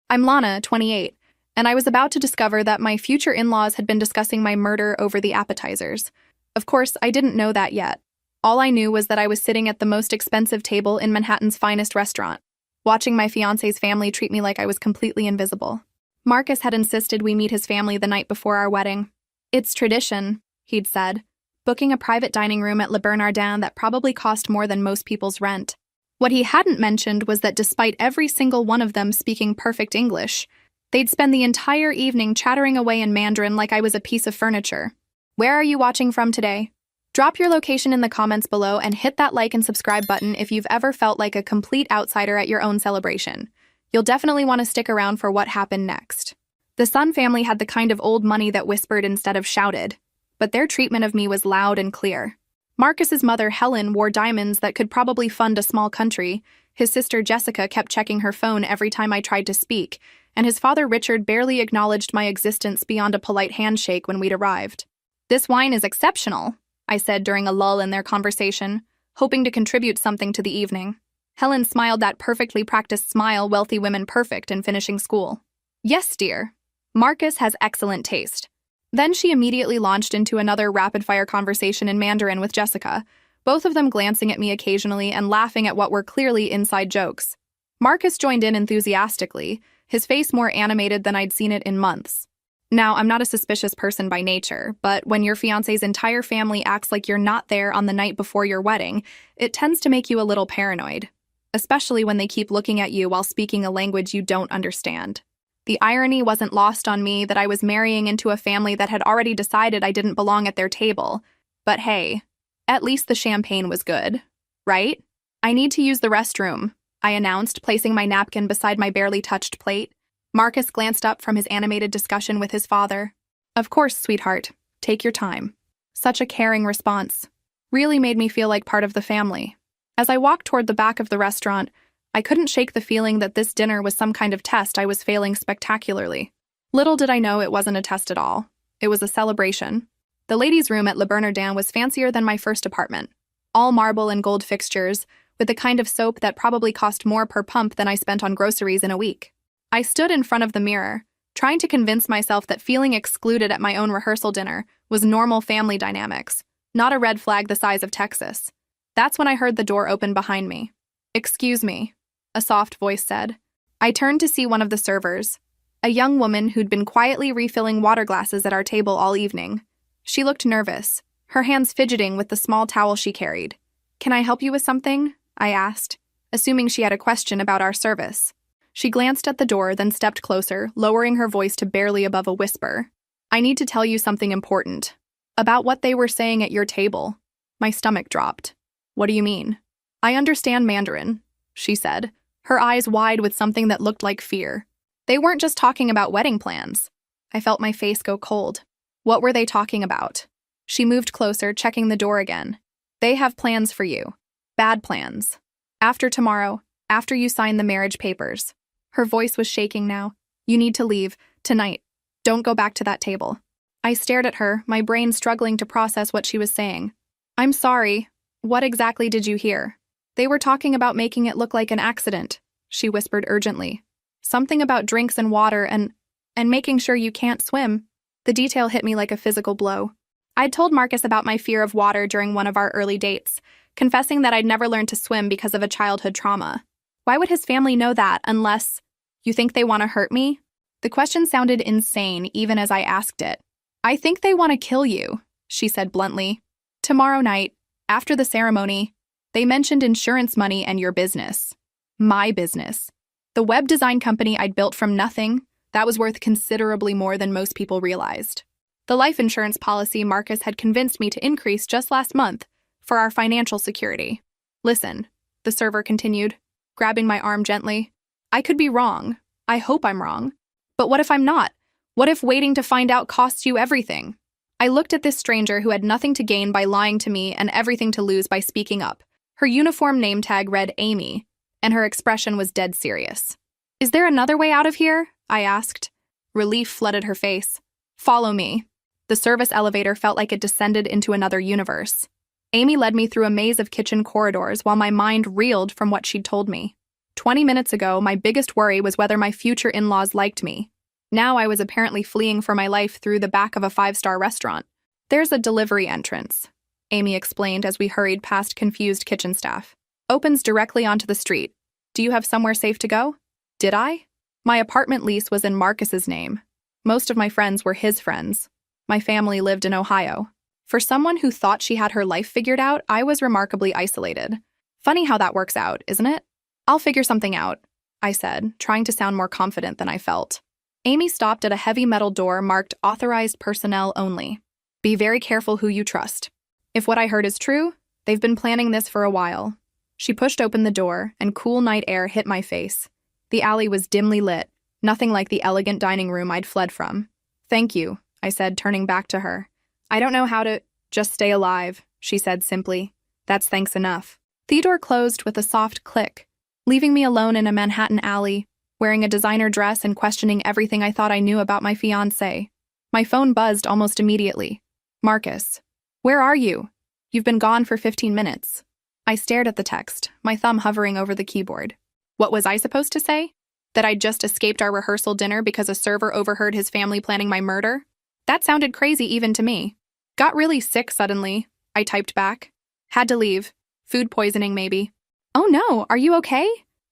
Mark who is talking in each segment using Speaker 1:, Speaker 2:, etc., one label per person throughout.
Speaker 1: I'm Lana, 28, and I was about to discover that my future in-laws had been discussing my murder over the appetizers. Of course, I didn't know that yet. All I knew was that I was sitting at the most expensive table in Manhattan's finest restaurant, watching my fiancé's family treat me like I was completely invisible. Marcus had insisted we meet his family the night before our wedding. It's tradition, he'd said, booking a private dining room at Le Bernardin that probably cost more than most people's rent. What he hadn't mentioned was that despite every single one of them speaking perfect English, they'd spend the entire evening chattering away in Mandarin like I was a piece of furniture. Where are you watching from today? Drop your location in the comments below and hit that like and subscribe button if you've ever felt like a complete outsider at your own celebration. You'll definitely want to stick around for what happened next. The Sun family had the kind of old money that whispered instead of shouted, but their treatment of me was loud and clear. Marcus's mother, Helen, wore diamonds that could probably fund a small country. His sister, Jessica, kept checking her phone every time I tried to speak, and his father, Richard, barely acknowledged my existence beyond a polite handshake when we'd arrived. "This wine is exceptional," I said during a lull in their conversation, hoping to contribute something to the evening. Helen smiled that perfectly practiced smile wealthy women perfect in finishing school. "Yes, dear. Marcus has excellent taste." Then she immediately launched into another rapid-fire conversation in Mandarin with Jessica, both of them glancing at me occasionally and laughing at what were clearly inside jokes. Marcus joined in enthusiastically, his face more animated than I'd seen it in months. Now, I'm not a suspicious person by nature, but when your fiancé's entire family acts like you're not there on the night before your wedding, it tends to make you a little paranoid, especially when they keep looking at you while speaking a language you don't understand. The irony wasn't lost on me that I was marrying into a family that had already decided I didn't belong at their table. But hey, at least the champagne was good, right? "I need to use the restroom," I announced, placing my napkin beside my barely touched plate. Marcus glanced up from his animated discussion with his father. "Of course, sweetheart. Take your time." Such a caring response. Really made me feel like part of the family. As I walked toward the back of the restaurant, I couldn't shake the feeling that this dinner was some kind of test I was failing spectacularly. Little did I know it wasn't a test at all. It was a celebration. The ladies' room at Le Bernardin was fancier than my first apartment. All marble and gold fixtures, with the kind of soap that probably cost more per pump than I spent on groceries in a week. I stood in front of the mirror, trying to convince myself that feeling excluded at my own rehearsal dinner was normal family dynamics, not a red flag the size of Texas. That's when I heard the door open behind me. "Excuse me," a soft voice said. I turned to see one of the servers, a young woman who'd been quietly refilling water glasses at our table all evening. She looked nervous, her hands fidgeting with the small towel she carried. "Can I help you with something?" I asked, assuming she had a question about our service. She glanced at the door, then stepped closer, lowering her voice to barely above a whisper. "I need to tell you something important. About what they were saying at your table." My stomach dropped. "What do you mean?" "I understand Mandarin," she said, her eyes wide with something that looked like fear. "They weren't just talking about wedding plans." I felt my face go cold. "What were they talking about?" She moved closer, checking the door again. "They have plans for you. Bad plans. After tomorrow, after you sign the marriage papers." Her voice was shaking now. "You need to leave. Tonight. Don't go back to that table." I stared at her, my brain struggling to process what she was saying. "I'm sorry. What exactly did you hear?" "They were talking about making it look like an accident," she whispered urgently. "Something about drinks and water and making sure you can't swim." The detail hit me like a physical blow. I'd told Marcus about my fear of water during one of our early dates, confessing that I'd never learned to swim because of a childhood trauma. Why would his family know that unless... "You think they want to hurt me?" The question sounded insane even as I asked it. "I think they want to kill you," she said bluntly. "Tomorrow night, after the ceremony, they mentioned insurance money and your business." My business. The web design company I'd built from nothing, that was worth considerably more than most people realized. The life insurance policy Marcus had convinced me to increase just last month for our financial security. "Listen," the server continued, grabbing my arm gently. "I could be wrong. I hope I'm wrong. But what if I'm not? What if waiting to find out costs you everything?" I looked at this stranger who had nothing to gain by lying to me and everything to lose by speaking up. Her uniform name tag read Amy, and her expression was dead serious. "Is there another way out of here?" I asked. Relief flooded her face. "Follow me." The service elevator felt like it descended into another universe. Amy led me through a maze of kitchen corridors while my mind reeled from what she'd told me. 20 minutes ago, my biggest worry was whether my future in-laws liked me. Now I was apparently fleeing for my life through the back of a five-star restaurant. There's a delivery entrance, Amy explained as we hurried past confused kitchen staff. Opens directly onto the street. Do you have somewhere safe to go? Did I? My apartment lease was in Marcus's name. Most of my friends were his friends. My family lived in Ohio. For someone who thought she had her life figured out, I was remarkably isolated. Funny how that works out, isn't it? I'll figure something out, I said, trying to sound more confident than I felt. Amy stopped at a heavy metal door marked Authorized Personnel Only. Be very careful who you trust. If what I heard is true, they've been planning this for a while. She pushed open the door, and cool night air hit my face. The alley was dimly lit, nothing like the elegant dining room I'd fled from. Thank you, I said, turning back to her. I don't know how to— Just stay alive, she said simply. That's thanks enough. The door closed with a soft click, leaving me alone in a Manhattan alley, wearing a designer dress and questioning everything I thought I knew about my fiancé. My phone buzzed almost immediately. Marcus, where are you? You've been gone for 15 minutes. I stared at the text, my thumb hovering over the keyboard. What was I supposed to say? That I'd just escaped our rehearsal dinner because a server overheard his family planning my murder? That sounded crazy even to me. Got really sick suddenly, I typed back. Had to leave. Food poisoning, maybe. Oh no, are you okay?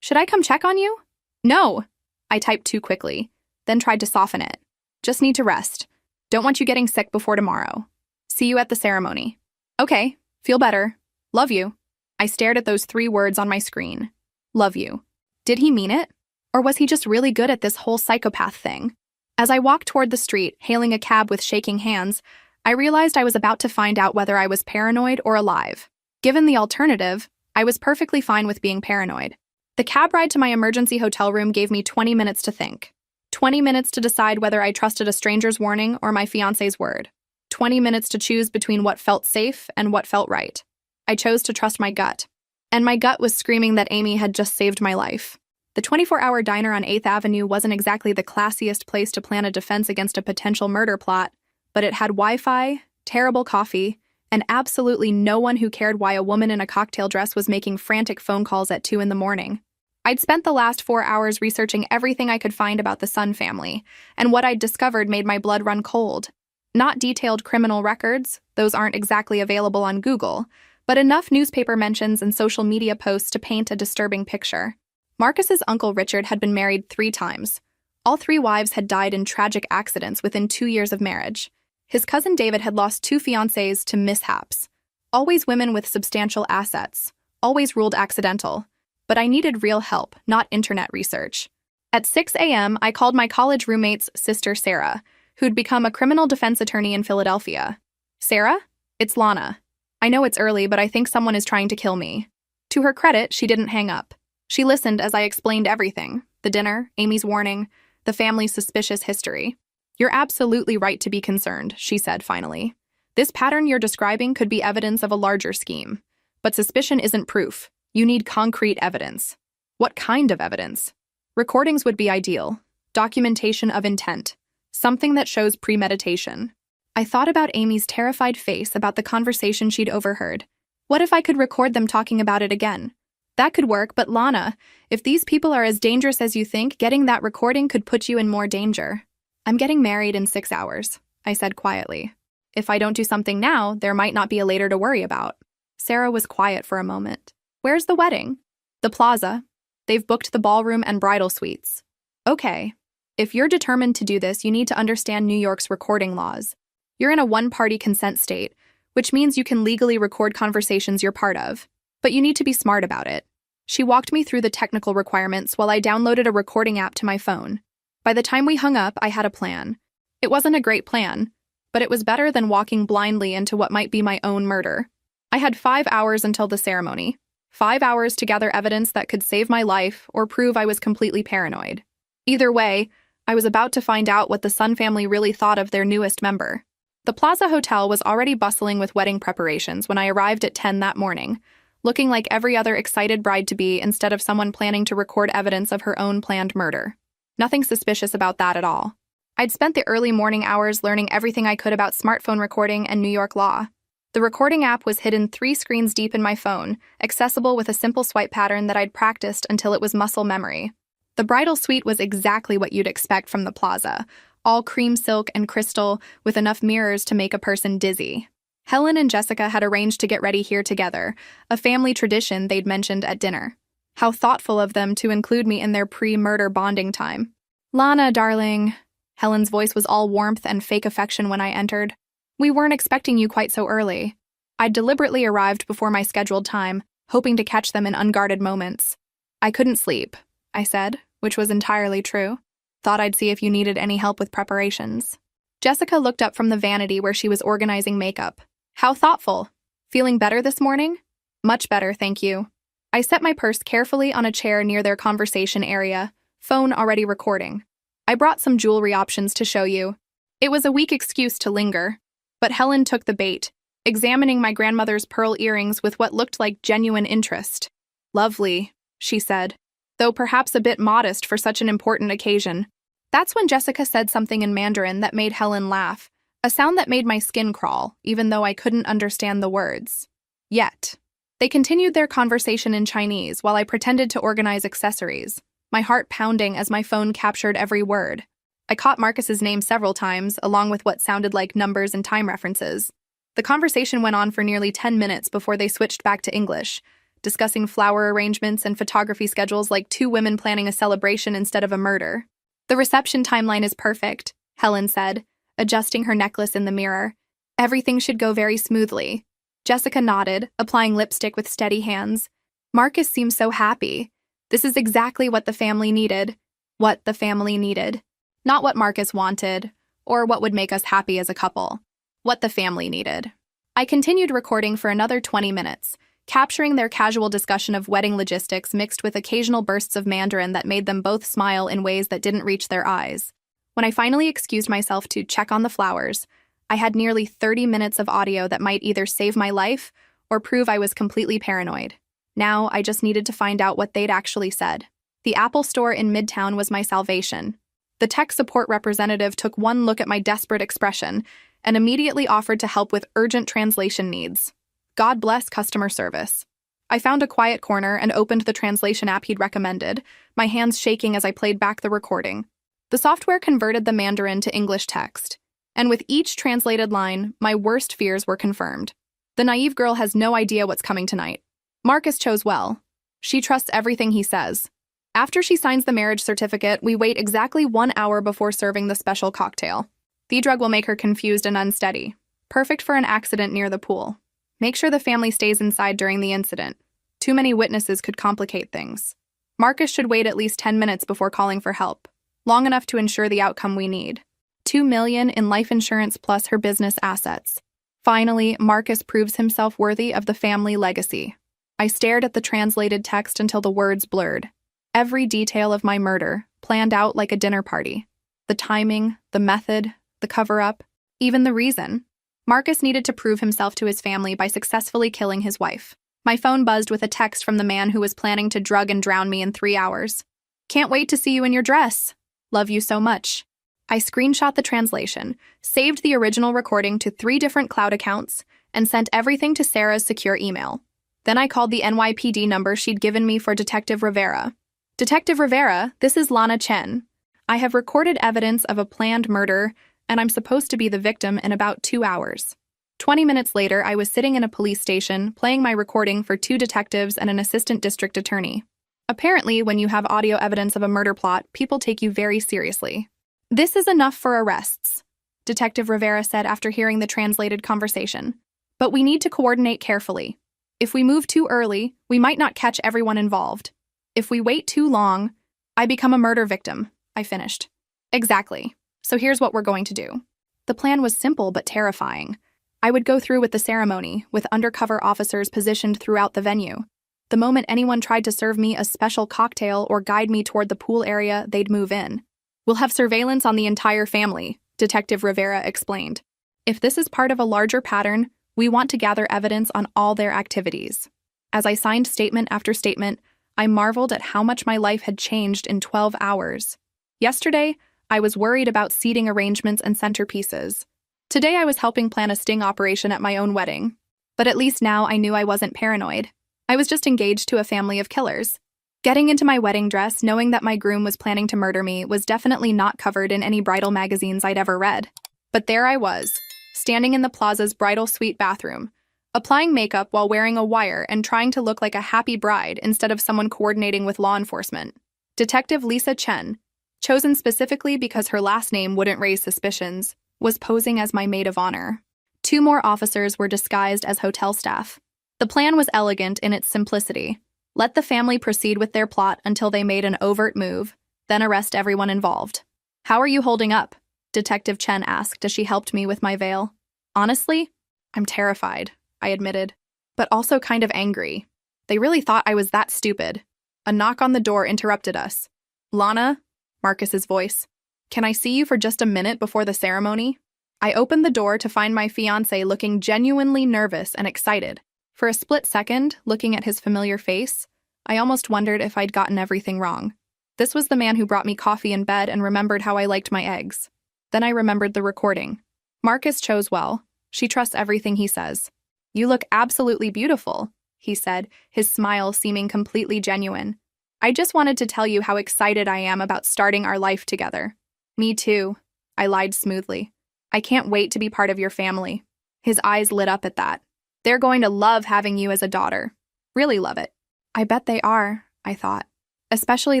Speaker 1: Should I come check on you? No, I typed too quickly, then tried to soften it. Just need to rest. Don't want you getting sick before tomorrow. See you at the ceremony. Okay, feel better. Love you. I stared at those 3 words on my screen. Love you. Did he mean it? Or was he just really good at this whole psychopath thing? As I walked toward the street, hailing a cab with shaking hands, I realized I was about to find out whether I was paranoid or alive. Given the alternative, I was perfectly fine with being paranoid. The cab ride to my emergency hotel room gave me 20 minutes to think. 20 minutes to decide whether I trusted a stranger's warning or my fiancé's word. 20 minutes to choose between what felt safe and what felt right. I chose to trust my gut. And my gut was screaming that Amy had just saved my life. The 24-hour diner on 8th Avenue wasn't exactly the classiest place to plan a defense against a potential murder plot, but it had Wi-Fi, terrible coffee, and absolutely no one who cared why a woman in a cocktail dress was making frantic phone calls at 2 in the morning. I'd spent the last 4 hours researching everything I could find about the Sun family, and what I'd discovered made my blood run cold. Not detailed criminal records, those aren't exactly available on Google, but enough newspaper mentions and social media posts to paint a disturbing picture. Marcus's uncle Richard had been married 3 times. All 3 wives had died in tragic accidents within 2 years of marriage. His cousin David had lost 2 fiancées to mishaps. Always women with substantial assets. Always ruled accidental. But I needed real help, not internet research. At 6 a.m., I called my college roommate's sister Sarah, who'd become a criminal defense attorney in Philadelphia. Sarah? It's Lana. I know it's early, but I think someone is trying to kill me. To her credit, she didn't hang up. She listened as I explained everything. The dinner, Amy's warning, the family's suspicious history. You're absolutely right to be concerned, she said finally. This pattern you're describing could be evidence of a larger scheme. But suspicion isn't proof. You need concrete evidence. What kind of evidence? Recordings would be ideal. Documentation of intent. Something that shows premeditation. I thought about Amy's terrified face about the conversation she'd overheard. What if I could record them talking about it again? That could work, but Lana, if these people are as dangerous as you think, getting that recording could put you in more danger. I'm getting married in 6 hours, I said quietly. If I don't do something now, there might not be a later to worry about. Sarah was quiet for a moment. Where's the wedding? The plaza. They've booked the ballroom and bridal suites. Okay. If you're determined to do this, you need to understand New York's recording laws. You're in a one-party consent state, which means you can legally record conversations you're part of. But you need to be smart about it. She walked me through the technical requirements while I downloaded a recording app to my phone. By the time we hung up, I had a plan. It wasn't a great plan, but it was better than walking blindly into what might be my own murder. I had 5 hours until the ceremony. 5 hours to gather evidence that could save my life or prove I was completely paranoid. Either way, I was about to find out what the Sun family really thought of their newest member. The Plaza Hotel was already bustling with wedding preparations when I arrived at 10 that morning, looking like every other excited bride-to-be instead of someone planning to record evidence of her own planned murder. Nothing suspicious about that at all. I'd spent the early morning hours learning everything I could about smartphone recording and New York law. The recording app was hidden 3 screens deep in my phone, accessible with a simple swipe pattern that I'd practiced until it was muscle memory. The bridal suite was exactly what you'd expect from the plaza, all cream silk and crystal, with enough mirrors to make a person dizzy. Helen and Jessica had arranged to get ready here together, a family tradition they'd mentioned at dinner. How thoughtful of them to include me in their pre-murder bonding time. "Lana, darling." Helen's voice was all warmth and fake affection when I entered. "We weren't expecting you quite so early." I'd deliberately arrived before my scheduled time, hoping to catch them in unguarded moments. "I couldn't sleep," I said, which was entirely true. "Thought I'd see if you needed any help with preparations." Jessica looked up from the vanity where she was organizing makeup. "How thoughtful. Feeling better this morning?" "Much better, thank you." I set my purse carefully on a chair near their conversation area, phone already recording. "I brought some jewelry options to show you." It was a weak excuse to linger, but Helen took the bait, examining my grandmother's pearl earrings with what looked like genuine interest. "Lovely," she said, though perhaps a bit modest for such an important occasion. That's when Jessica said something in Mandarin that made Helen laugh, a sound that made my skin crawl, even though I couldn't understand the words. Yet. They continued their conversation in Chinese while I pretended to organize accessories, my heart pounding as my phone captured every word. I caught Marcus's name several times, along with what sounded like numbers and time references. The conversation went on for nearly 10 minutes before they switched back to English, discussing flower arrangements and photography schedules like 2 women planning a celebration instead of a murder. "The reception timeline is perfect," Helen said, adjusting her necklace in the mirror. "Everything should go very smoothly." Jessica nodded, applying lipstick with steady hands. "Marcus seems so happy. This is exactly what the family needed." What the family needed. Not what Marcus wanted, or what would make us happy as a couple. What the family needed. I continued recording for another 20 minutes, capturing their casual discussion of wedding logistics mixed with occasional bursts of Mandarin that made them both smile in ways that didn't reach their eyes. When I finally excused myself to check on the flowers, I had nearly 30 minutes of audio that might either save my life or prove I was completely paranoid. Now I just needed to find out what they'd actually said. The Apple store in Midtown was my salvation. The tech support representative took one look at my desperate expression and immediately offered to help with urgent translation needs. God bless customer service. I found a quiet corner and opened the translation app he'd recommended, my hands shaking as I played back the recording. The software converted the Mandarin to English text, and with each translated line, my worst fears were confirmed. The naive girl has no idea what's coming tonight. Marcus chose well. She trusts everything he says. After she signs the marriage certificate, we wait exactly 1 hour before serving the special cocktail. The drug will make her confused and unsteady. Perfect for an accident near the pool. Make sure the family stays inside during the incident. Too many witnesses could complicate things. Marcus should wait at least 10 minutes before calling for help, long enough to ensure the outcome we need. $2 million in life insurance plus her business assets. Finally, Marcus proves himself worthy of the family legacy. I stared at the translated text until the words blurred. Every detail of my murder, planned out like a dinner party. The timing, the method, the cover-up, even the reason. Marcus needed to prove himself to his family by successfully killing his wife. My phone buzzed with a text from the man who was planning to drug and drown me in 3 hours. "Can't wait to see you in your dress. Love you so much." I screenshot the translation, saved the original recording to 3 different cloud accounts, and sent everything to Sarah's secure email. Then I called the NYPD number she'd given me for Detective Rivera. "Detective Rivera, this is Lana Chen. I have recorded evidence of a planned murder, and I'm supposed to be the victim in about 2 hours." 20 minutes later, I was sitting in a police station, playing my recording for 2 detectives and an assistant district attorney. Apparently, when you have audio evidence of a murder plot, people take you very seriously. "This is enough for arrests," Detective Rivera said after hearing the translated conversation. "But we need to coordinate carefully. If we move too early, we might not catch everyone involved. If we wait too long, I become a murder victim," I finished. "Exactly. So here's what we're going to do." The plan was simple but terrifying. I would go through with the ceremony, with undercover officers positioned throughout the venue. The moment anyone tried to serve me a special cocktail or guide me toward the pool area, they'd move in. "We'll have surveillance on the entire family," Detective Rivera explained. "If this is part of a larger pattern, we want to gather evidence on all their activities." As I signed statement after statement, I marveled at how much my life had changed in 12 hours. Yesterday, I was worried about seating arrangements and centerpieces. Today I was helping plan a sting operation at my own wedding. But at least now I knew I wasn't paranoid. I was just engaged to a family of killers. Getting into my wedding dress, knowing that my groom was planning to murder me, was definitely not covered in any bridal magazines I'd ever read. But there I was, standing in the plaza's bridal suite bathroom, applying makeup while wearing a wire and trying to look like a happy bride instead of someone coordinating with law enforcement. Detective Lisa Chen, chosen specifically because her last name wouldn't raise suspicions, was posing as my maid of honor. 2 more officers were disguised as hotel staff. The plan was elegant in its simplicity. Let the family proceed with their plot until they made an overt move, then arrest everyone involved. "How are you holding up?" Detective Chen asked as she helped me with my veil. "Honestly, I'm terrified," I admitted, but also kind of angry. They really thought I was that stupid. A knock on the door interrupted us. "Lana?" Marcus's voice. "Can I see you for just a minute before the ceremony?" I opened the door to find my fiancé looking genuinely nervous and excited. For a split second, looking at his familiar face, I almost wondered if I'd gotten everything wrong. This was the man who brought me coffee in bed and remembered how I liked my eggs. Then I remembered the recording. Marcus chose well. She trusts everything he says. "You look absolutely beautiful," he said, his smile seeming completely genuine. "I just wanted to tell you how excited I am about starting our life together." "Me too," I lied smoothly. "I can't wait to be part of your family." His eyes lit up at that. "They're going to love having you as a daughter. Really love it." I bet they are, I thought. Especially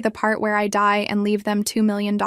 Speaker 1: the part where I die and leave them $2 million.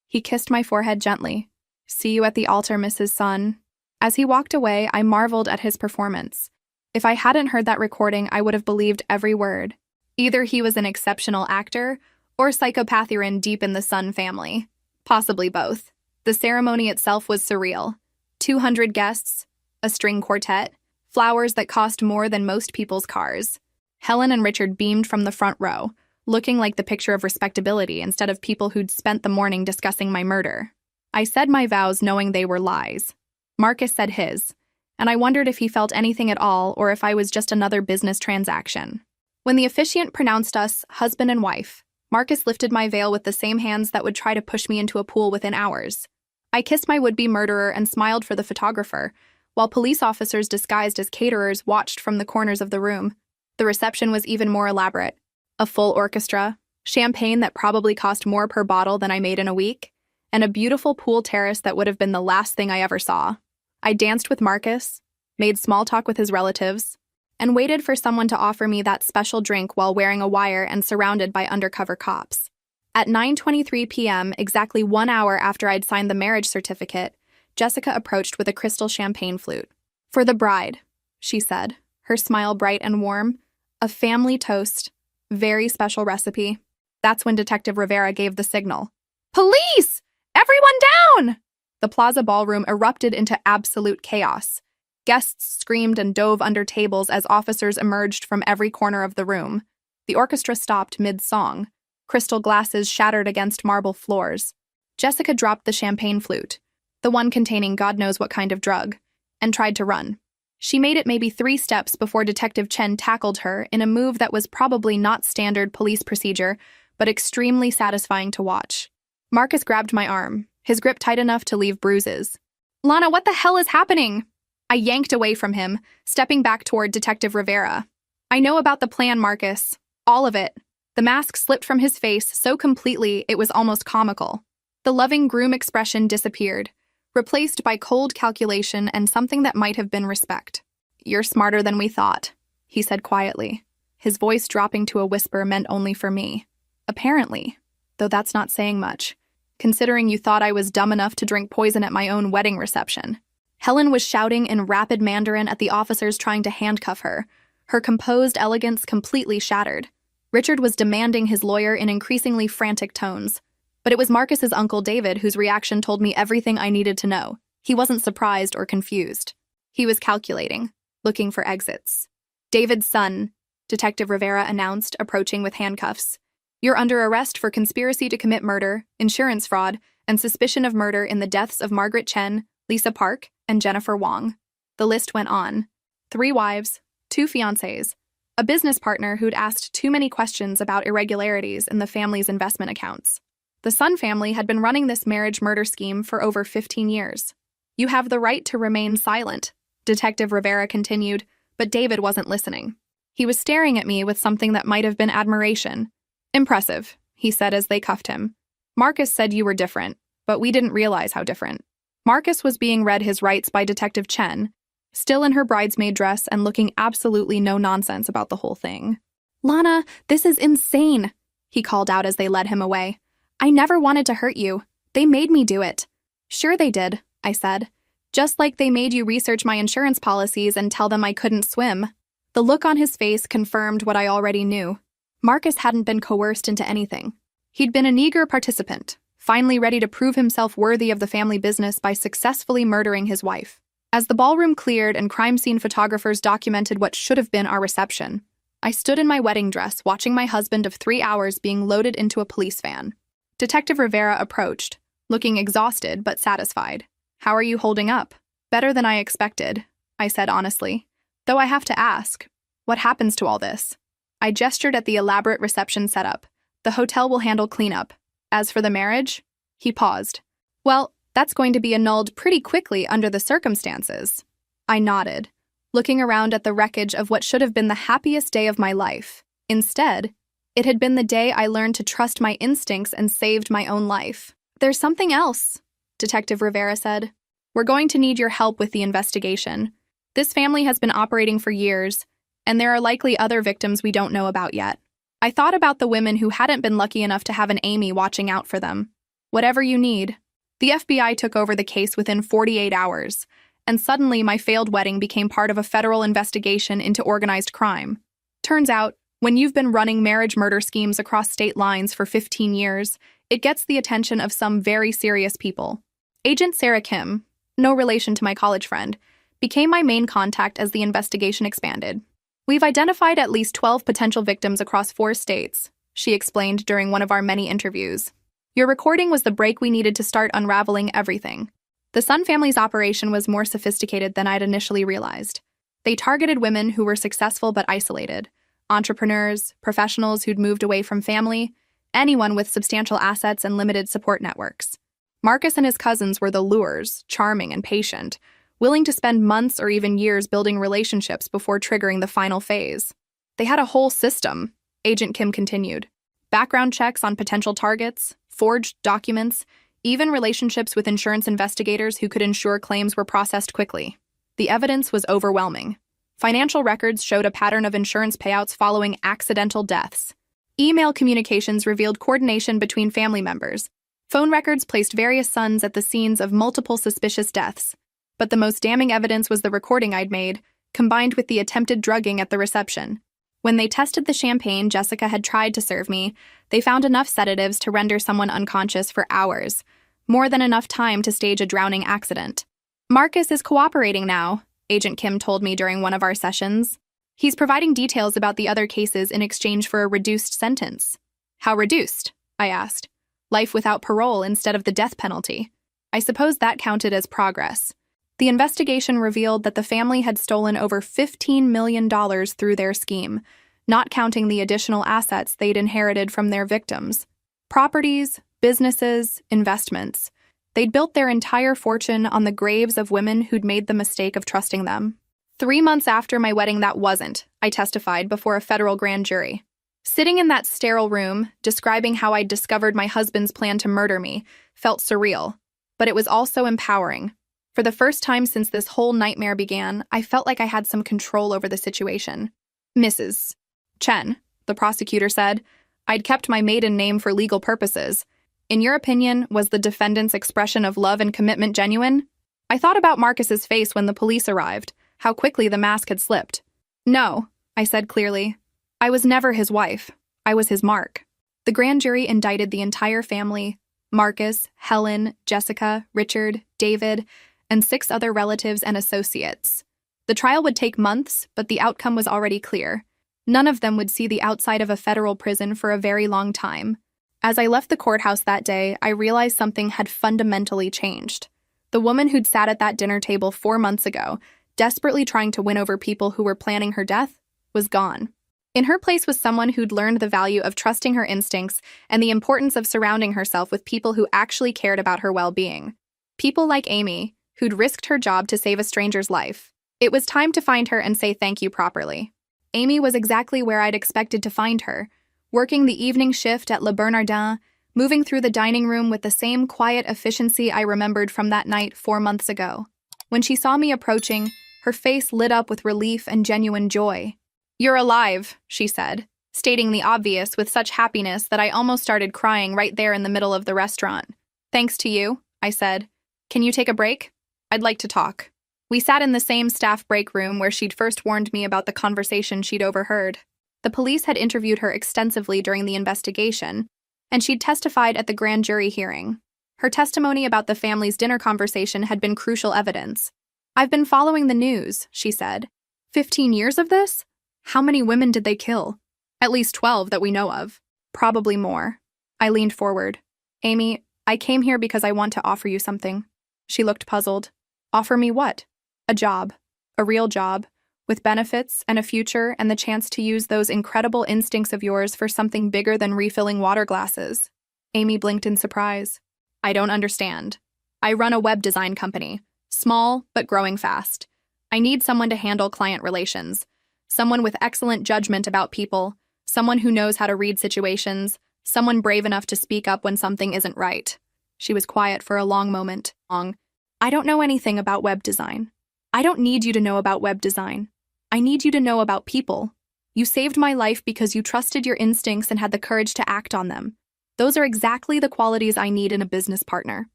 Speaker 1: He kissed my forehead gently. "See you at the altar, Mrs. Sun." As he walked away, I marveled at his performance. If I hadn't heard that recording, I would have believed every word. Either he was an exceptional actor, or psychopathurin deep in the Sun family. Possibly both. The ceremony itself was surreal. 200 guests, a string quartet, flowers that cost more than most people's cars. Helen and Richard beamed from the front row, looking like the picture of respectability instead of people who'd spent the morning discussing my murder. I said my vows knowing they were lies. Marcus said his, and I wondered if he felt anything at all or if I was just another business transaction. When the officiant pronounced us husband and wife, Marcus lifted my veil with the same hands that would try to push me into a pool within hours. I kissed my would-be murderer and smiled for the photographer, while police officers disguised as caterers watched from the corners of the room. The reception was even more elaborate. A full orchestra, champagne that probably cost more per bottle than I made in a week, and a beautiful pool terrace that would have been the last thing I ever saw. I danced with Marcus, made small talk with his relatives, and waited for someone to offer me that special drink while wearing a wire and surrounded by undercover cops. At 9:23 p.m., exactly 1 hour after I'd signed the marriage certificate, Jessica approached with a crystal champagne flute. "For the bride," she said, her smile bright and warm. "A family toast. Very special recipe." That's when Detective Rivera gave the signal. "Police! Everyone down!" The plaza ballroom erupted into absolute chaos. Guests screamed and dove under tables as officers emerged from every corner of the room. The orchestra stopped mid-song. Crystal glasses shattered against marble floors. Jessica dropped the champagne flute, the one containing God knows what kind of drug, and tried to run. She made it maybe 3 steps before Detective Chen tackled her in a move that was probably not standard police procedure, but extremely satisfying to watch. Marcus grabbed my arm, his grip tight enough to leave bruises. "Lana, what the hell is happening?" I yanked away from him, stepping back toward Detective Rivera. "I know about the plan, Marcus. All of it." The mask slipped from his face so completely it was almost comical. The loving groom expression disappeared, replaced by cold calculation and something that might have been respect. "You're smarter than we thought," he said quietly. His voice dropping to a whisper meant only for me. "Apparently, though that's not saying much, considering you thought I was dumb enough to drink poison at my own wedding reception." Helen was shouting in rapid Mandarin at the officers trying to handcuff her, her composed elegance completely shattered. Richard was demanding his lawyer in increasingly frantic tones. But it was Marcus's uncle David whose reaction told me everything I needed to know. He wasn't surprised or confused. He was calculating, looking for exits. "David's son," Detective Rivera announced, approaching with handcuffs. "You're under arrest for conspiracy to commit murder, insurance fraud, and suspicion of murder in the deaths of Margaret Chen, Lisa Park, and Jennifer Wong." The list went on. 3 wives, 2 fiancés, a business partner who'd asked too many questions about irregularities in the family's investment accounts. The Sun family had been running this marriage murder scheme for over 15 years. "You have the right to remain silent," Detective Rivera continued, but David wasn't listening. He was staring at me with something that might have been admiration. "Impressive," he said as they cuffed him. "Marcus said you were different, but we didn't realize how different." Marcus was being read his rights by Detective Chen, still in her bridesmaid dress and looking absolutely no nonsense about the whole thing. "Lana, this is insane," he called out as they led him away. "I never wanted to hurt you. They made me do it." "Sure they did," I said. "Just like they made you research my insurance policies and tell them I couldn't swim." The look on his face confirmed what I already knew. Marcus hadn't been coerced into anything. He'd been an eager participant, finally ready to prove himself worthy of the family business by successfully murdering his wife. As the ballroom cleared and crime scene photographers documented what should have been our reception, I stood in my wedding dress watching my husband of 3 hours being loaded into a police van. Detective Rivera approached, looking exhausted but satisfied. "How are you holding up?" "Better than I expected," I said honestly. "Though I have to ask, what happens to all this?" I gestured at the elaborate reception setup. "The hotel will handle cleanup. As for the marriage," he paused. "Well, that's going to be annulled pretty quickly under the circumstances." I nodded, looking around at the wreckage of what should have been the happiest day of my life. Instead, it had been the day I learned to trust my instincts and saved my own life. "There's something else," Detective Rivera said. "We're going to need your help with the investigation. This family has been operating for years, and there are likely other victims we don't know about yet." I thought about the women who hadn't been lucky enough to have an Amy watching out for them. "Whatever you need." The FBI took over the case within 48 hours, and suddenly my failed wedding became part of a federal investigation into organized crime. Turns out, when you've been running marriage murder schemes across state lines for 15 years, it gets the attention of some very serious people. Agent Sarah Kim, no relation to my college friend, became my main contact as the investigation expanded. "We've identified at least 12 potential victims across 4 states," she explained during one of our many interviews. "Your recording was the break we needed to start unraveling everything." The Sun family's operation was more sophisticated than I'd initially realized. They targeted women who were successful but isolated, entrepreneurs, professionals who'd moved away from family, anyone with substantial assets and limited support networks. Marcus and his cousins were the lures, charming and patient, willing to spend months or even years building relationships before triggering the final phase. "They had a whole system," Agent Kim continued. "Background checks on potential targets, forged documents, even relationships with insurance investigators who could ensure claims were processed quickly. The evidence was overwhelming. Financial records showed a pattern of insurance payouts following accidental deaths. Email communications revealed coordination between family members. Phone records placed various sons at the scenes of multiple suspicious deaths. But the most damning evidence was the recording I'd made, combined with the attempted drugging at the reception. When they tested the champagne Jessica had tried to serve me, they found enough sedatives to render someone unconscious for hours, more than enough time to stage a drowning accident. "Marcus is cooperating now," Agent Kim told me during one of our sessions. "He's providing details about the other cases in exchange for a reduced sentence." "How reduced?" I asked. "Life without parole instead of the death penalty." I suppose that counted as progress. The investigation revealed that the family had stolen over $15 million through their scheme, not counting the additional assets they'd inherited from their victims. Properties, businesses, investments. They'd built their entire fortune on the graves of women who'd made the mistake of trusting them. 3 months after my wedding, that wasn't, I testified before a federal grand jury. Sitting in that sterile room, describing how I'd discovered my husband's plan to murder me, felt surreal, but it was also empowering. For the first time since this whole nightmare began, I felt like I had some control over the situation. "Mrs. Chen," the prosecutor said, "I'd kept my maiden name for legal purposes. In your opinion, was the defendant's expression of love and commitment genuine?" I thought about Marcus's face when the police arrived, how quickly the mask had slipped. "No," I said clearly. "I was never his wife. I was his mark." The grand jury indicted the entire family, Marcus, Helen, Jessica, Richard, David, and 6 other relatives and associates. The trial would take months, but the outcome was already clear. None of them would see the outside of a federal prison for a very long time. As I left the courthouse that day, I realized something had fundamentally changed. The woman who'd sat at that dinner table 4 months ago, desperately trying to win over people who were planning her death, was gone. In her place was someone who'd learned the value of trusting her instincts and the importance of surrounding herself with people who actually cared about her well-being. People like Amy, who'd risked her job to save a stranger's life. It was time to find her and say thank you properly. Amy was exactly where I'd expected to find her, working the evening shift at Le Bernardin, moving through the dining room with the same quiet efficiency I remembered from that night 4 months ago. When she saw me approaching, her face lit up with relief and genuine joy. "You're alive," she said, stating the obvious with such happiness that I almost started crying right there in the middle of the restaurant. "Thanks to you," I said. "Can you take a break? I'd like to talk." We sat in the same staff break room where she'd first warned me about the conversation she'd overheard. The police had interviewed her extensively during the investigation, and she'd testified at the grand jury hearing. Her testimony about the family's dinner conversation had been crucial evidence. "I've been following the news," she said. 15 years of this? How many women did they kill?" "At least 12 that we know of." "Probably more." I leaned forward. "Amy, I came here because I want to offer you something." She looked puzzled. "Offer me what?" "A job. A real job. With benefits and a future and the chance to use those incredible instincts of yours for something bigger than refilling water glasses." Amy blinked in surprise. "I don't understand. I run a web design company. Small, but growing fast. I need someone to handle client relations. Someone with excellent judgment about people. Someone who knows how to read situations. Someone brave enough to speak up when something isn't right." She was quiet for a long moment. "I don't know anything about web design. I don't need you to know about web design. I need you to know about people. You saved my life because you trusted your instincts and had the courage to act on them. Those are exactly the qualities I need in a business partner."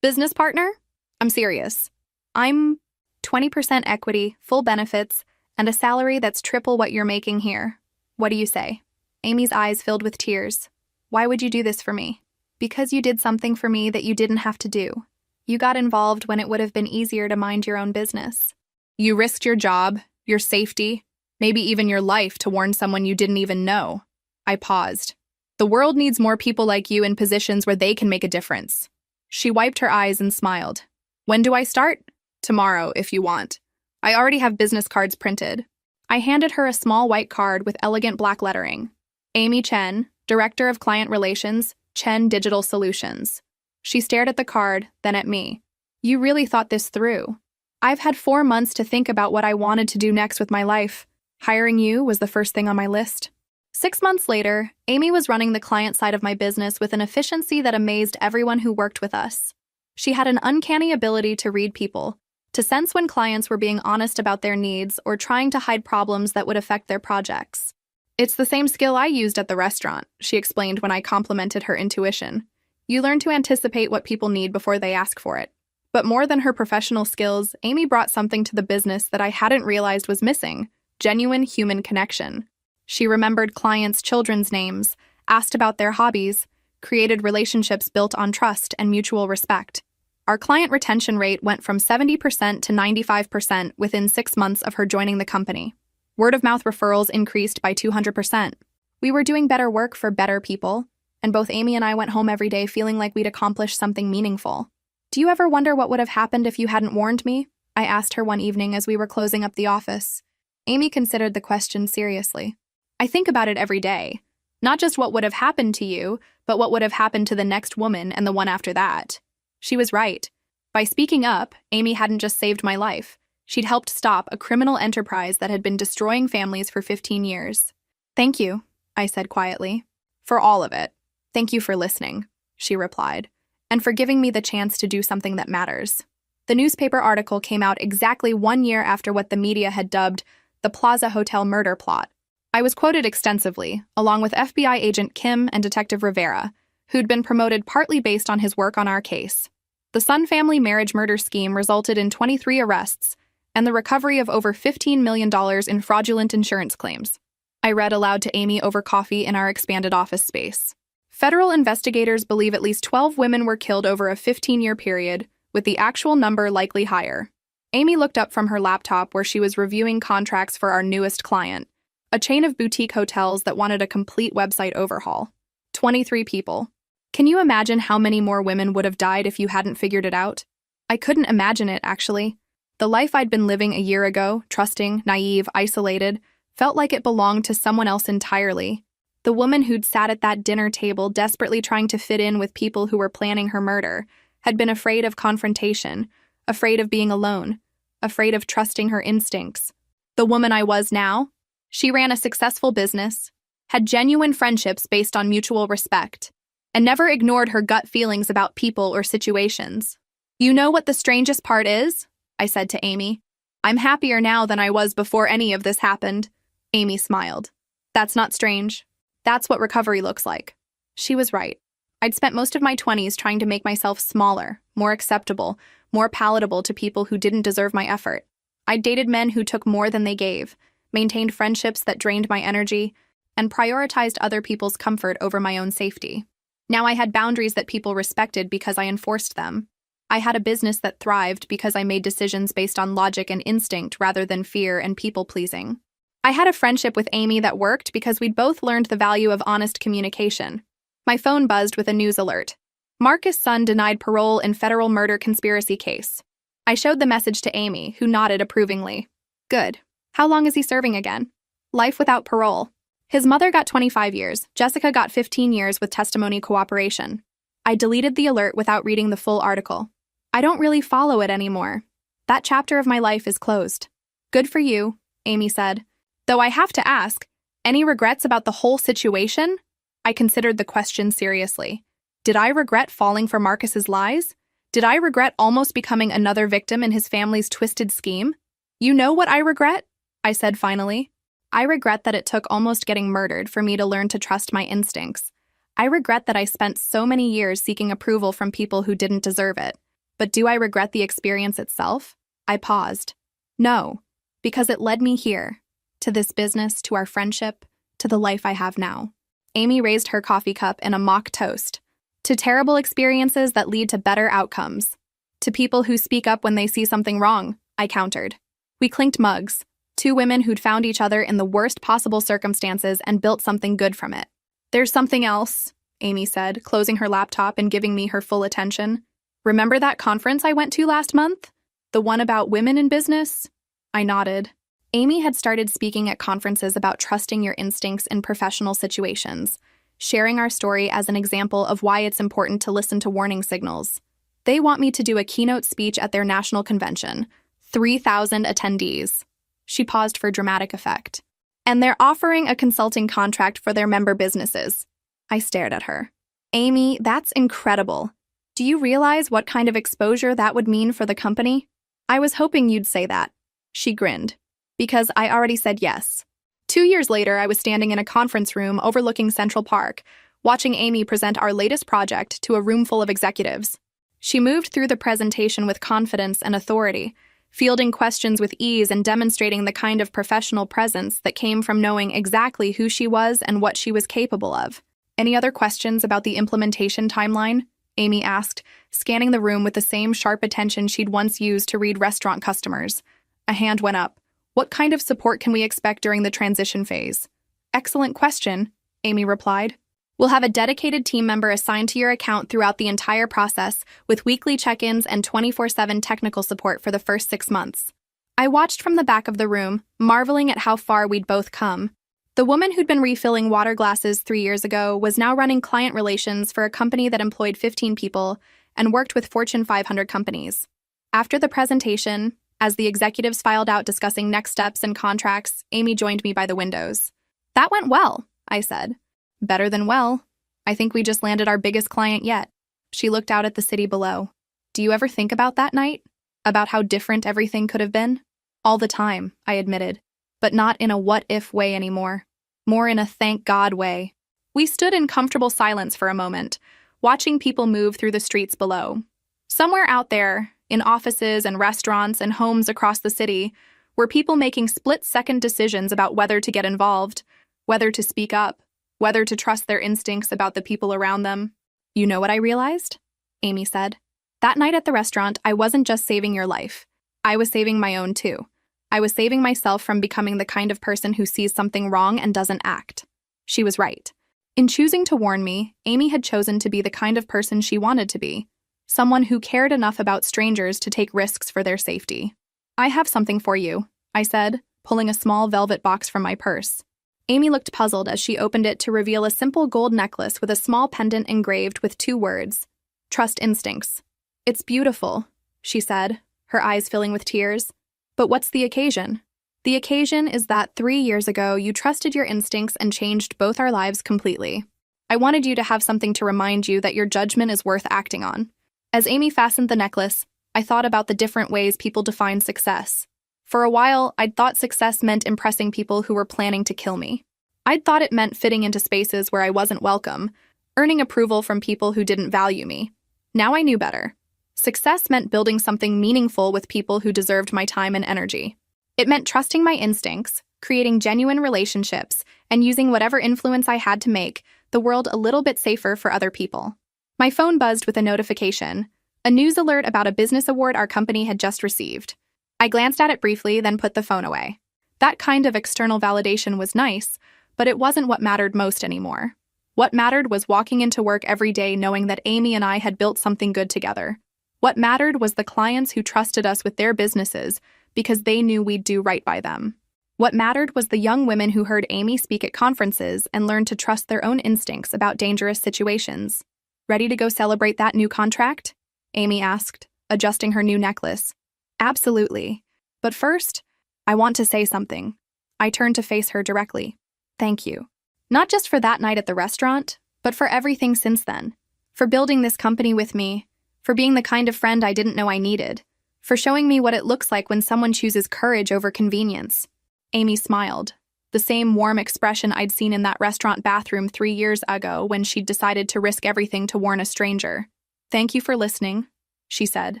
Speaker 1: "Business partner?" "I'm serious. I'm 20% equity, full benefits, and a salary that's triple what you're making here. What do you say?" Amy's eyes filled with tears. "Why would you do this for me?" "Because you did something for me that you didn't have to do. You got involved when it would have been easier to mind your own business. You risked your job, your safety, maybe even your life to warn someone you didn't even know." I paused. "The world needs more people like you in positions where they can make a difference." She wiped her eyes and smiled. "When do I start?" "Tomorrow, if you want. I already have business cards printed." I handed her a small white card with elegant black lettering. "Amy Chen, Director of Client Relations, Chen Digital Solutions." She stared at the card, then at me. "You really thought this through." "I've had 4 months to think about what I wanted to do next with my life. Hiring you was the first thing on my list." 6 months later, Amy was running the client side of my business with an efficiency that amazed everyone who worked with us. She had an uncanny ability to read people, to sense when clients were being honest about their needs or trying to hide problems that would affect their projects. "It's the same skill I used at the restaurant," she explained when I complimented her intuition. "You learn to anticipate what people need before they ask for it." But more than her professional skills, Amy brought something to the business that I hadn't realized was missing: genuine human connection. She remembered clients' children's names, asked about their hobbies, created relationships built on trust and mutual respect. Our client retention rate went from 70% to 95% within 6 months of her joining the company. Word-of-mouth referrals increased by 200%. We were doing better work for better people, and both Amy and I went home every day feeling like we'd accomplished something meaningful. "Do you ever wonder what would have happened if you hadn't warned me?" I asked her one evening as we were closing up the office. Amy considered the question seriously. "I think about it every day. Not just what would have happened to you, but what would have happened to the next woman and the one after that." She was right. By speaking up, Amy hadn't just saved my life. She'd helped stop a criminal enterprise that had been destroying families for 15 years. "Thank you," I said quietly. "For all of it. Thank you for listening," she replied, "and for giving me the chance to do something that matters." The newspaper article came out exactly 1 year after what the media had dubbed the Plaza Hotel murder plot. I was quoted extensively, along with FBI agent Kim and Detective Rivera, who'd been promoted partly based on his work on our case. The Sun family marriage murder scheme resulted in 23 arrests and the recovery of over $15 million in fraudulent insurance claims. I read aloud to Amy over coffee in our expanded office space. Federal investigators believe at least 12 women were killed over a 15-year period, with the actual number likely higher. Amy looked up from her laptop where she was reviewing contracts for our newest client, a chain of boutique hotels that wanted a complete website overhaul. 23 people. Can you imagine how many more women would have died if you hadn't figured it out? I couldn't imagine it, actually. The life I'd been living a year ago, trusting, naive, isolated, felt like it belonged to someone else entirely. The woman who'd sat at that dinner table desperately trying to fit in with people who were planning her murder had been afraid of confrontation, afraid of being alone, afraid of trusting her instincts. The woman I was now? She ran a successful business, had genuine friendships based on mutual respect, and never ignored her gut feelings about people or situations. You know what the strangest part is? I said to Amy. I'm happier now than I was before any of this happened. Amy smiled. That's not strange. That's what recovery looks like. She was right. I'd spent most of my 20s trying to make myself smaller, more acceptable, more palatable to people who didn't deserve my effort. I'd dated men who took more than they gave, maintained friendships that drained my energy, and prioritized other people's comfort over my own safety. Now I had boundaries that people respected because I enforced them. I had a business that thrived because I made decisions based on logic and instinct rather than fear and people-pleasing. I had a friendship with Amy that worked because we'd both learned the value of honest communication. My phone buzzed with a news alert. Marcus' son denied parole in federal murder conspiracy case. I showed the message to Amy, who nodded approvingly. Good. How long is he serving again? Life without parole. His mother got 25 years. Jessica got 15 years with testimony cooperation. I deleted the alert without reading the full article. I don't really follow it anymore. That chapter of my life is closed. Good for you, Amy said. Though I have to ask, any regrets about the whole situation? I considered the question seriously. Did I regret falling for Marcus's lies? Did I regret almost becoming another victim in his family's twisted scheme? You know what I regret? I said finally. I regret that it took almost getting murdered for me to learn to trust my instincts. I regret that I spent so many years seeking approval from people who didn't deserve it. But do I regret the experience itself? I paused. No, because it led me here, to this business, to our friendship, to the life I have now. Amy raised her coffee cup in a mock toast. To terrible experiences that lead to better outcomes. To people who speak up when they see something wrong, I countered. We clinked mugs, two women who'd found each other in the worst possible circumstances and built something good from it. There's something else, Amy said, closing her laptop and giving me her full attention. Remember that conference I went to last month? The one about women in business? I nodded. Amy had started speaking at conferences about trusting your instincts in professional situations, sharing our story as an example of why it's important to listen to warning signals. They want me to do a keynote speech at their national convention. 3,000 attendees. She paused for dramatic effect. And they're offering a consulting contract for their member businesses. I stared at her. Amy, that's incredible. Do you realize what kind of exposure that would mean for the company? I was hoping you'd say that. She grinned. Because I already said yes. 2 years later, I was standing in a conference room overlooking Central Park, watching Amy present our latest project to a room full of executives. She moved through the presentation with confidence and authority, fielding questions with ease and demonstrating the kind of professional presence that came from knowing exactly who she was and what she was capable of. Any other questions about the implementation timeline? Amy asked, scanning the room with the same sharp attention she'd once used to read restaurant customers. A hand went up. What kind of support can we expect during the transition phase? Excellent question, Amy replied. We'll have a dedicated team member assigned to your account throughout the entire process, with weekly check-ins and 24/7 technical support for the first 6 months. I watched from the back of the room, marveling at how far we'd both come. The woman who'd been refilling water glasses 3 years ago was now running client relations for a company that employed 15 people and worked with Fortune 500 companies. After the presentation, as the executives filed out discussing next steps and contracts, Amy joined me by the windows. That went well, I said. Better than well. I think we just landed our biggest client yet. She looked out at the city below. Do you ever think about that night? About how different everything could have been? All the time, I admitted, but not in a what-if way anymore. More in a thank God way. We stood in comfortable silence for a moment, watching people move through the streets below. Somewhere out there, in offices and restaurants and homes across the city, were people making split-second decisions about whether to get involved, whether to speak up, whether to trust their instincts about the people around them. You know what I realized? Amy said. That night at the restaurant, I wasn't just saving your life. I was saving my own too. I was saving myself from becoming the kind of person who sees something wrong and doesn't act. She was right. In choosing to warn me, Amy had chosen to be the kind of person she wanted to be. Someone who cared enough about strangers to take risks for their safety. I have something for you, I said, pulling a small velvet box from my purse. Amy looked puzzled as she opened it to reveal a simple gold necklace with a small pendant engraved with 2 words, Trust Instincts. It's beautiful, she said, her eyes filling with tears. But what's the occasion? The occasion is that 3 years ago, you trusted your instincts and changed both our lives completely. I wanted you to have something to remind you that your judgment is worth acting on. As Amy fastened the necklace, I thought about the different ways people define success. For a while, I'd thought success meant impressing people who were planning to kill me. I'd thought it meant fitting into spaces where I wasn't welcome, earning approval from people who didn't value me. Now I knew better. Success meant building something meaningful with people who deserved my time and energy. It meant trusting my instincts, creating genuine relationships, and using whatever influence I had to make the world a little bit safer for other people. My phone buzzed with a notification, a news alert about a business award our company had just received. I glanced at it briefly, then put the phone away. That kind of external validation was nice, but it wasn't what mattered most anymore. What mattered was walking into work every day knowing that Amy and I had built something good together. What mattered was the clients who trusted us with their businesses because they knew we'd do right by them. What mattered was the young women who heard Amy speak at conferences and learned to trust their own instincts about dangerous situations. Ready to go celebrate that new contract? Amy asked, adjusting her new necklace. Absolutely. But first, I want to say something. I turned to face her directly. Thank you. Not just for that night at the restaurant, but for everything since then. For building this company with me, for being the kind of friend I didn't know I needed, for showing me what it looks like when someone chooses courage over convenience. Amy smiled, the same warm expression I'd seen in that restaurant bathroom 3 years ago when she'd decided to risk everything to warn a stranger. Thank you for listening, she said,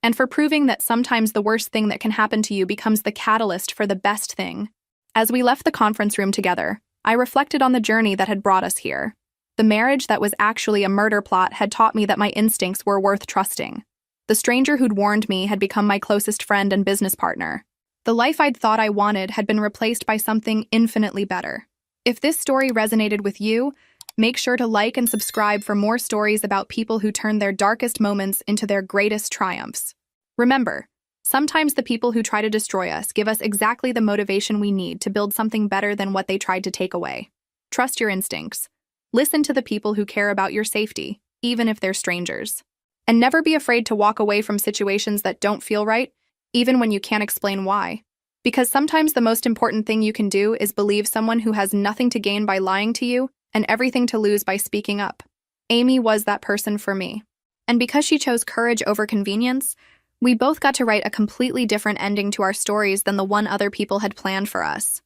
Speaker 1: and for proving that sometimes the worst thing that can happen to you becomes the catalyst for the best thing. As we left the conference room together, I reflected on the journey that had brought us here. The marriage that was actually a murder plot had taught me that my instincts were worth trusting. The stranger who'd warned me had become my closest friend and business partner. The life I'd thought I wanted had been replaced by something infinitely better. If this story resonated with you, make sure to like and subscribe for more stories about people who turn their darkest moments into their greatest triumphs. Remember, sometimes the people who try to destroy us give us exactly the motivation we need to build something better than what they tried to take away. Trust your instincts. Listen to the people who care about your safety, even if they're strangers. And never be afraid to walk away from situations that don't feel right, even when you can't explain why. Because sometimes the most important thing you can do is believe someone who has nothing to gain by lying to you and everything to lose by speaking up. Amy was that person for me. And because she chose courage over convenience, we both got to write a completely different ending to our stories than the one other people had planned for us.